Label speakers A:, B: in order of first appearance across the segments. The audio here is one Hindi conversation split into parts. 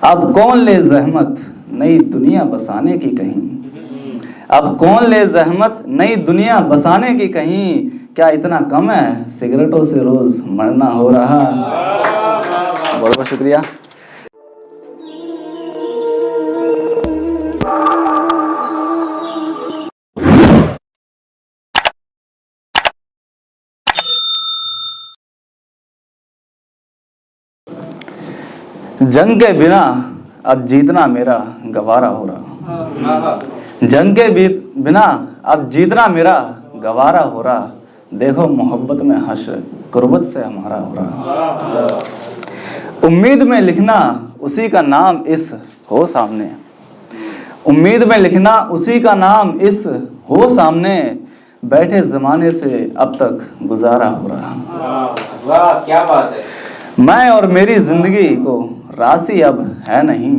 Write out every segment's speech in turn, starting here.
A: अब कौन ले जहमत नई दुनिया बसाने की कहीं, अब कौन ले जहमत नई दुनिया बसाने की कहीं, क्या इतना कम है सिगरेटों से रोज मरना हो रहा। बहुत बहुत शुक्रिया। जंग के बिना अब जीतना मेरा गवारा हो रहा, जंग के बिना अब जीतना मेरा गवारा हो रहा, देखो मोहब्बत में हश्र कुर्बत से हमारा हो रहा। उम्मीद में लिखना उसी का नाम इस हो सामने, उम्मीद में लिखना उसी का नाम इस हो सामने, बैठे जमाने से अब तक गुजारा हो रहा।
B: वाह क्या बात है।
A: मैं और मेरी जिंदगी को राशि अब है नहीं,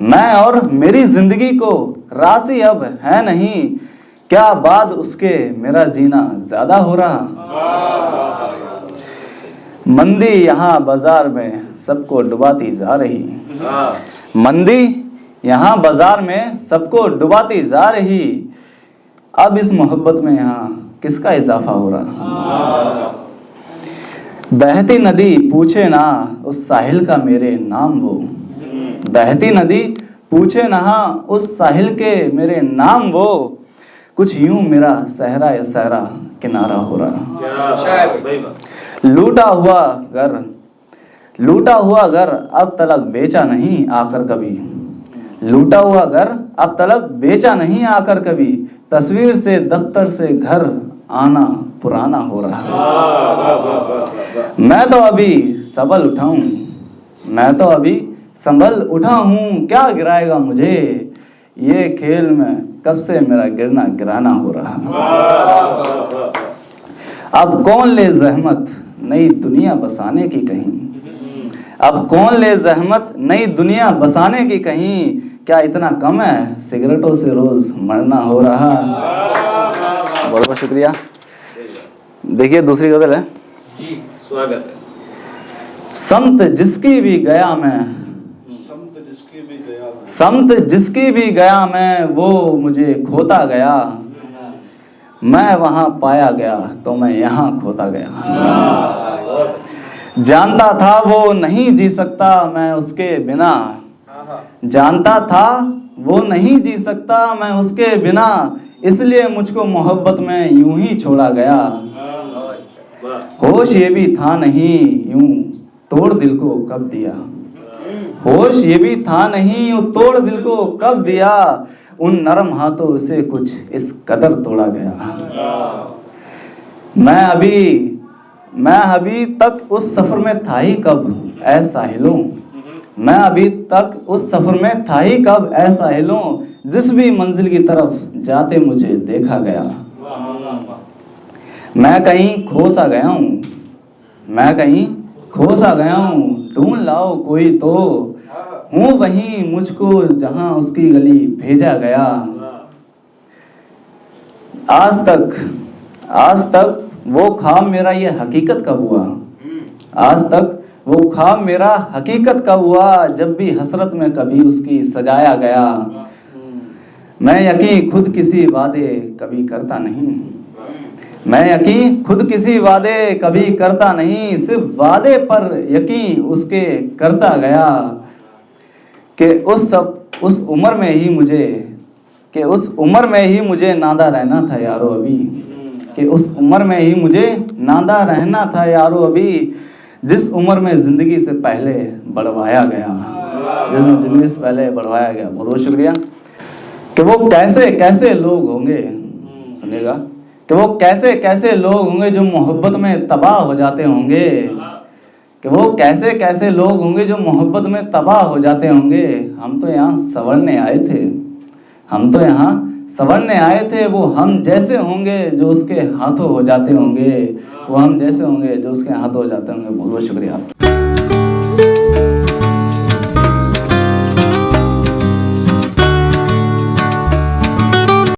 A: मैं और मेरी जिंदगी को राशि अब है नहीं, क्या बाद उसके मेरा जीना ज्यादा हो रहा। मंदी यहाँ बाजार में सबको डुबाती जा रही, मंदी यहाँ बाजार में सबको डुबाती जा रही, अब इस मोहब्बत में यहाँ किसका इजाफा हो रहा। बहती नदी पूछे ना उस साहिल का मेरे नाम वो, बहती नदी पूछे ना उस साहिल के मेरे नाम वो, कुछ यूं मेरा सहरा या सहरा किनारा हो रहा। लूटा हुआ घर अब तलक बेचा नहीं आकर कभी, लूटा हुआ घर अब तलक बेचा नहीं आकर कभी, तस्वीर से दफ्तर से घर आना पुराना हो रहा। मैं तो अभी संभल उठा हूँ, मैं तो अभी संभल उठा हूँ, क्या गिराएगा मुझे ये खेल में कब से मेरा गिरना गिराना हो रहा। अब कौन ले जहमत नई दुनिया बसाने की कहीं, अब कौन ले जहमत नई दुनिया बसाने की कहीं, क्या इतना कम है सिगरेटों से रोज मरना हो रहा। बहुत बहुत शुक्रिया। देखिए दूसरी गजल है
B: जी, स्वागत है।
A: समत जिसकी भी गया मैं, समत जिसकी भी गया मैं, वो मुझे खोता गया, मैं वहां पाया गया तो मैं यहाँ खोता गया। जानता था वो नहीं जी सकता मैं उसके बिना, जानता था वो नहीं जी सकता मैं उसके बिना, इसलिए मुझको मोहब्बत में यूं ही छोड़ा गया। होश ये भी था नहीं यूं तोड़ दिल को कब दिया, होश ये भी था नहीं यूं तोड़ दिल को कब दिया, उन नरम हाथों से कुछ इस कदर तोड़ा गया। मैं अभी तक उस सफर में था ही कब ऐ साहिलों, मैं अभी तक उस सफर में था ही कब ऐ साहिलों, जिस भी मंजिल की तरफ जाते मुझे देखा गया। मैं कहीं खो सा गया हूँ, मैं कहीं खो सा गया हूँ, ढूंढ लाओ कोई तो, हूँ वहीं मुझको जहां उसकी गली भेजा गया। आज तक वो ख्वाब मेरा ये हकीकत कब हुआ, आज तक वो ख्वाब मेरा हकीकत कब हुआ, जब भी हसरत में कभी उसकी सजाया गया। मैं यकीन खुद किसी वादे कभी करता नहीं, मैं यकीन खुद किसी वादे कभी करता नहीं, सिर्फ वादे पर यकीन उसके करता गया, कि उस उम्र में ही मुझे नादा रहना था यारो अभी, कि उस उम्र में ही मुझे नादा रहना था यारो अभी, जिस उम्र में जिंदगी से पहले बढ़वाया गया, जिसमें जिंदगी से पहले बढ़वाया गया। बहुत बहुत शुक्रिया। कि वो कैसे कैसे लोग होंगे, सुनिएगा, कि वो कैसे कैसे लोग होंगे जो मोहब्बत में तबाह हो जाते होंगे, कि वो कैसे कैसे लोग होंगे जो मोहब्बत में तबाह हो जाते होंगे। हम तो यहाँ संवरने आए थे, हम तो यहाँ संवरने आए थे, वो हम जैसे होंगे जो उसके हाथों हो जाते होंगे, वो हम जैसे होंगे जो उसके हाथों हो जाते होंगे। बहुत बहुत शुक्रिया।